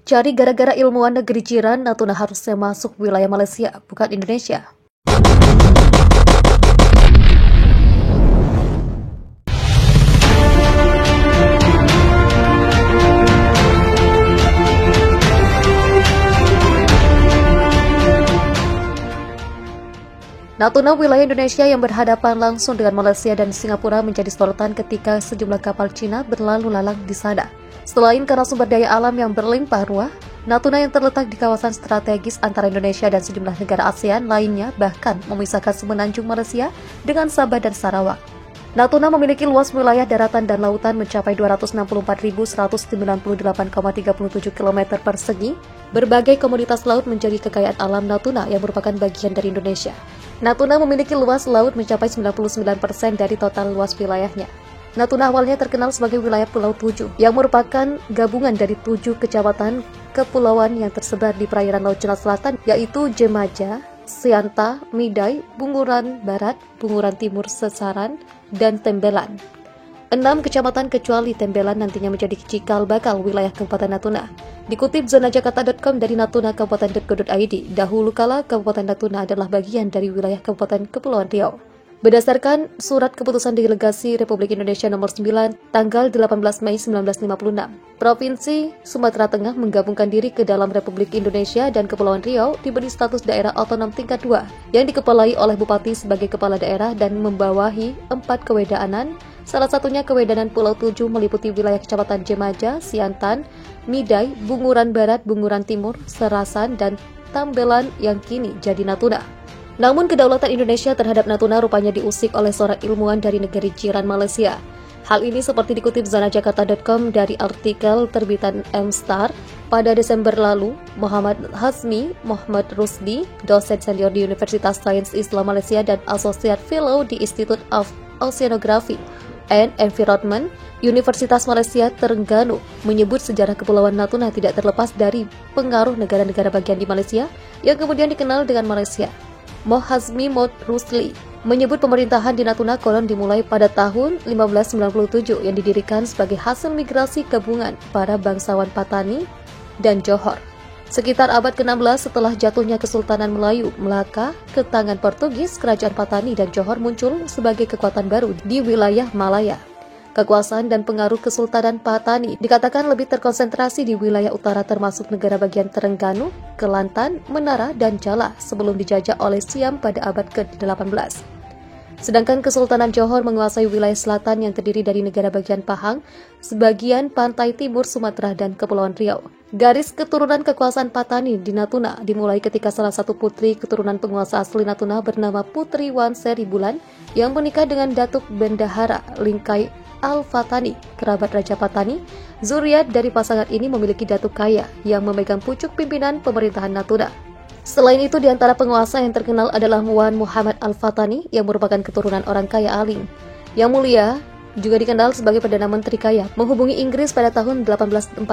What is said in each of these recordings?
Cari gara-gara ilmuwan negeri jiran, Natuna harusnya masuk wilayah Malaysia, bukan Indonesia. Natuna, wilayah Indonesia yang berhadapan langsung dengan Malaysia dan Singapura, menjadi sorotan ketika sejumlah kapal Cina berlalu lalang di sana. Selain karena sumber daya alam yang berlimpah ruah, Natuna yang terletak di kawasan strategis antara Indonesia dan sejumlah negara ASEAN lainnya bahkan memisahkan semenanjung Malaysia dengan Sabah dan Sarawak. Natuna memiliki luas wilayah daratan dan lautan mencapai 264.198,37 km persegi. Berbagai komoditas laut menjadi kekayaan alam Natuna yang merupakan bagian dari Indonesia. Natuna memiliki luas laut mencapai 99% dari total luas wilayahnya. Natuna awalnya terkenal sebagai wilayah Pulau Tujuh, yang merupakan gabungan dari 7 kecamatan kepulauan yang tersebar di perairan Laut Cina Selatan, yaitu Jemaja, Sianta, Midai, Bunguran Barat, Bunguran Timur, Sesaran, dan Tembelan. 6 kecamatan kecuali Tembelan nantinya menjadi cikal bakal wilayah Kabupaten Natuna. Dikutip zonajakarta.com dari natuna.kabupaten.go.id, dahulu kala Kabupaten Natuna adalah bagian dari wilayah Kabupaten Kepulauan Riau. Berdasarkan Surat Keputusan Delegasi Republik Indonesia Nomor 9, tanggal 18 Mei 1956, Provinsi Sumatera Tengah menggabungkan diri ke dalam Republik Indonesia dan Kepulauan Riau diberi status daerah otonom tingkat 2, yang dikepalai oleh Bupati sebagai kepala daerah dan membawahi 4 kewedanan. Salah satunya kewedanan Pulau Tujuh meliputi wilayah Kecamatan Jemaja, Siantan, Midai, Bunguran Barat, Bunguran Timur, Serasan, dan Tambelan yang kini jadi Natuna. Namun kedaulatan Indonesia terhadap Natuna rupanya diusik oleh seorang ilmuwan dari negeri jiran Malaysia. Hal ini seperti dikutip zonajakarta.com dari artikel terbitan M-Star pada Desember lalu. Muhammad Hazmi Muhammad Rusdi, dosen senior di Universitas Sains Islam Malaysia dan Associate Fellow di Institute of Oceanography and Environment, Universitas Malaysia Terengganu, menyebut sejarah Kepulauan Natuna tidak terlepas dari pengaruh negara-negara bagian di Malaysia yang kemudian dikenal dengan Malaysia. Mohazmi Mod Rusli menyebut pemerintahan di Natuna konon dimulai pada tahun 1597 yang didirikan sebagai hasil migrasi gabungan para bangsawan Patani dan Johor. Sekitar abad ke-16 setelah jatuhnya Kesultanan Melayu Melaka ke tangan Portugis, kerajaan Patani dan Johor muncul sebagai kekuatan baru di wilayah Malaya. Kekuasaan dan pengaruh Kesultanan Patani dikatakan lebih terkonsentrasi di wilayah utara termasuk negara bagian Terengganu, Kelantan, Menara, dan Jala sebelum dijajah oleh Siam pada abad ke-18. Sedangkan Kesultanan Johor menguasai wilayah selatan yang terdiri dari negara bagian Pahang, sebagian pantai timur Sumatera, dan Kepulauan Riau. Garis keturunan kekuasaan Patani di Natuna dimulai ketika salah satu putri keturunan penguasa asli Natuna bernama Putri Wan Seri Bulan yang menikah dengan Datuk Bendahara Lingkai Al-Fatani, kerabat Raja Patani. Zuriat dari pasangan ini memiliki datuk kaya yang memegang pucuk pimpinan pemerintahan Natuna. Selain itu, di antara penguasa yang terkenal adalah Wan Muhammad Al-Fatani yang merupakan keturunan orang kaya alim. Yang Mulia juga dikenal sebagai Perdana Menteri kaya, menghubungi Inggris pada tahun 1848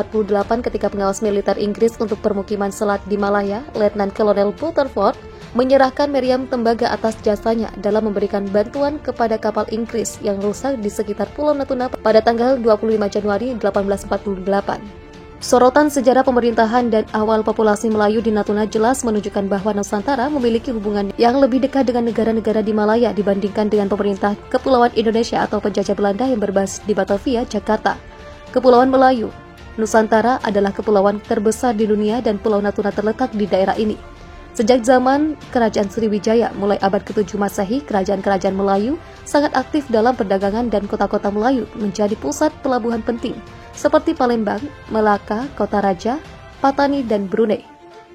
ketika pengawas militer Inggris untuk permukiman Selat di Malaya, Letnan Kolonel Butterford, menyerahkan meriam tembaga atas jasanya dalam memberikan bantuan kepada kapal Inggris yang rusak di sekitar Pulau Natuna pada tanggal 25 Januari 1848. Sorotan sejarah pemerintahan dan awal populasi Melayu di Natuna jelas menunjukkan bahwa Nusantara memiliki hubungan yang lebih dekat dengan negara-negara di Malaya dibandingkan dengan pemerintah Kepulauan Indonesia atau penjajah Belanda yang berbasis di Batavia, Jakarta. Kepulauan Melayu Nusantara adalah kepulauan terbesar di dunia dan Pulau Natuna terletak di daerah ini. Sejak zaman Kerajaan Sriwijaya mulai abad ke-7 Masehi, kerajaan-kerajaan Melayu sangat aktif dalam perdagangan dan kota-kota Melayu menjadi pusat pelabuhan penting seperti Palembang, Melaka, Kota Raja, Patani, dan Brunei.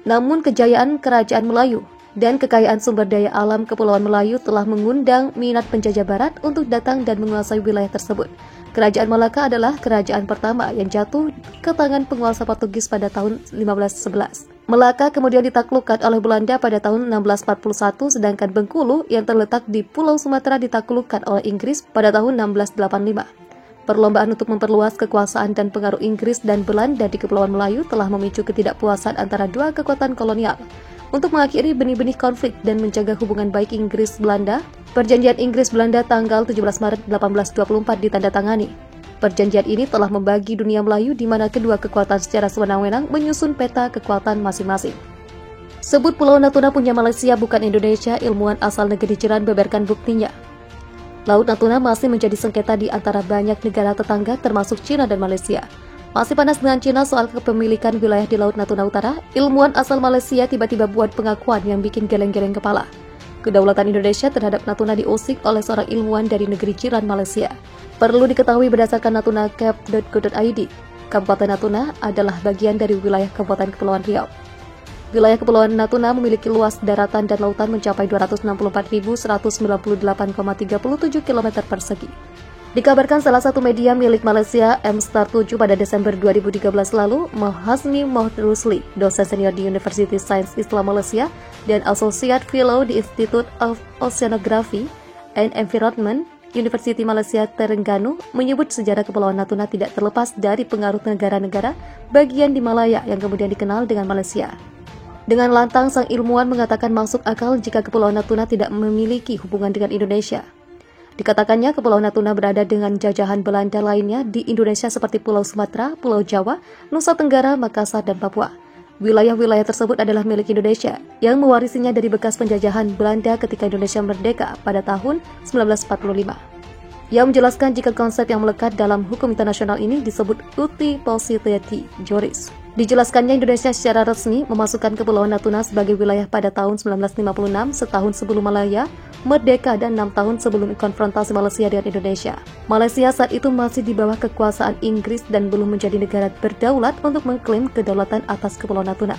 Namun kejayaan kerajaan Melayu dan kekayaan sumber daya alam Kepulauan Melayu telah mengundang minat penjajah barat untuk datang dan menguasai wilayah tersebut. Kerajaan Melaka adalah kerajaan pertama yang jatuh ke tangan penguasa Portugis pada tahun 1511. Melaka kemudian ditaklukkan oleh Belanda pada tahun 1641, sedangkan Bengkulu yang terletak di Pulau Sumatera ditaklukkan oleh Inggris pada tahun 1685. Perlombaan untuk memperluas kekuasaan dan pengaruh Inggris dan Belanda di Kepulauan Melayu telah memicu ketidakpuasan antara dua kekuatan kolonial. Untuk mengakhiri benih-benih konflik dan menjaga hubungan baik Inggris-Belanda, Perjanjian Inggris-Belanda tanggal 17 Maret 1824 ditandatangani. Perjanjian ini telah membagi dunia Melayu di mana kedua kekuatan secara sewenang-wenang menyusun peta kekuatan masing-masing. Sebut Pulau Natuna punya Malaysia bukan Indonesia, ilmuwan asal negeri jiran beberkan buktinya. Laut Natuna masih menjadi sengketa di antara banyak negara tetangga termasuk China dan Malaysia. Masih panas dengan China soal kepemilikan wilayah di Laut Natuna Utara, ilmuwan asal Malaysia tiba-tiba buat pengakuan yang bikin geleng-geleng kepala. Kedaulatan Indonesia terhadap Natuna diusik oleh seorang ilmuwan dari negeri jiran Malaysia. Perlu diketahui berdasarkan natunacap.go.id, Kabupaten Natuna adalah bagian dari wilayah Kabupaten Kepulauan Riau. Wilayah Kepulauan Natuna memiliki luas daratan dan lautan mencapai 264.198,37 km persegi. Dikabarkan salah satu media milik Malaysia, M-Star 7 pada Desember 2013 lalu, Mahasni Rusli, dosen senior di University Science Islam Malaysia dan Associate Fellow di Institute of Oceanography and Environment, Universiti Malaysia Terengganu, menyebut sejarah Kepulauan Natuna tidak terlepas dari pengaruh negara-negara bagian di Malaya yang kemudian dikenal dengan Malaysia. Dengan lantang, sang ilmuwan mengatakan masuk akal jika Kepulauan Natuna tidak memiliki hubungan dengan Indonesia. Dikatakannya Kepulauan Natuna berada dengan jajahan Belanda lainnya di Indonesia seperti Pulau Sumatera, Pulau Jawa, Nusa Tenggara, Makassar, dan Papua. Wilayah-wilayah tersebut adalah milik Indonesia yang mewarisinya dari bekas penjajahan Belanda ketika Indonesia merdeka pada tahun 1945. Ia menjelaskan jika konsep yang melekat dalam hukum internasional ini disebut uti possidetis juris. Dijelaskannya Indonesia secara resmi memasukkan Kepulauan Natuna sebagai wilayah pada tahun 1956, setahun sebelum Malaya merdeka dan 6 tahun sebelum konfrontasi Malaysia dengan Indonesia. Malaysia saat itu masih di bawah kekuasaan Inggris dan belum menjadi negara berdaulat untuk mengklaim kedaulatan atas Kepulauan Natuna.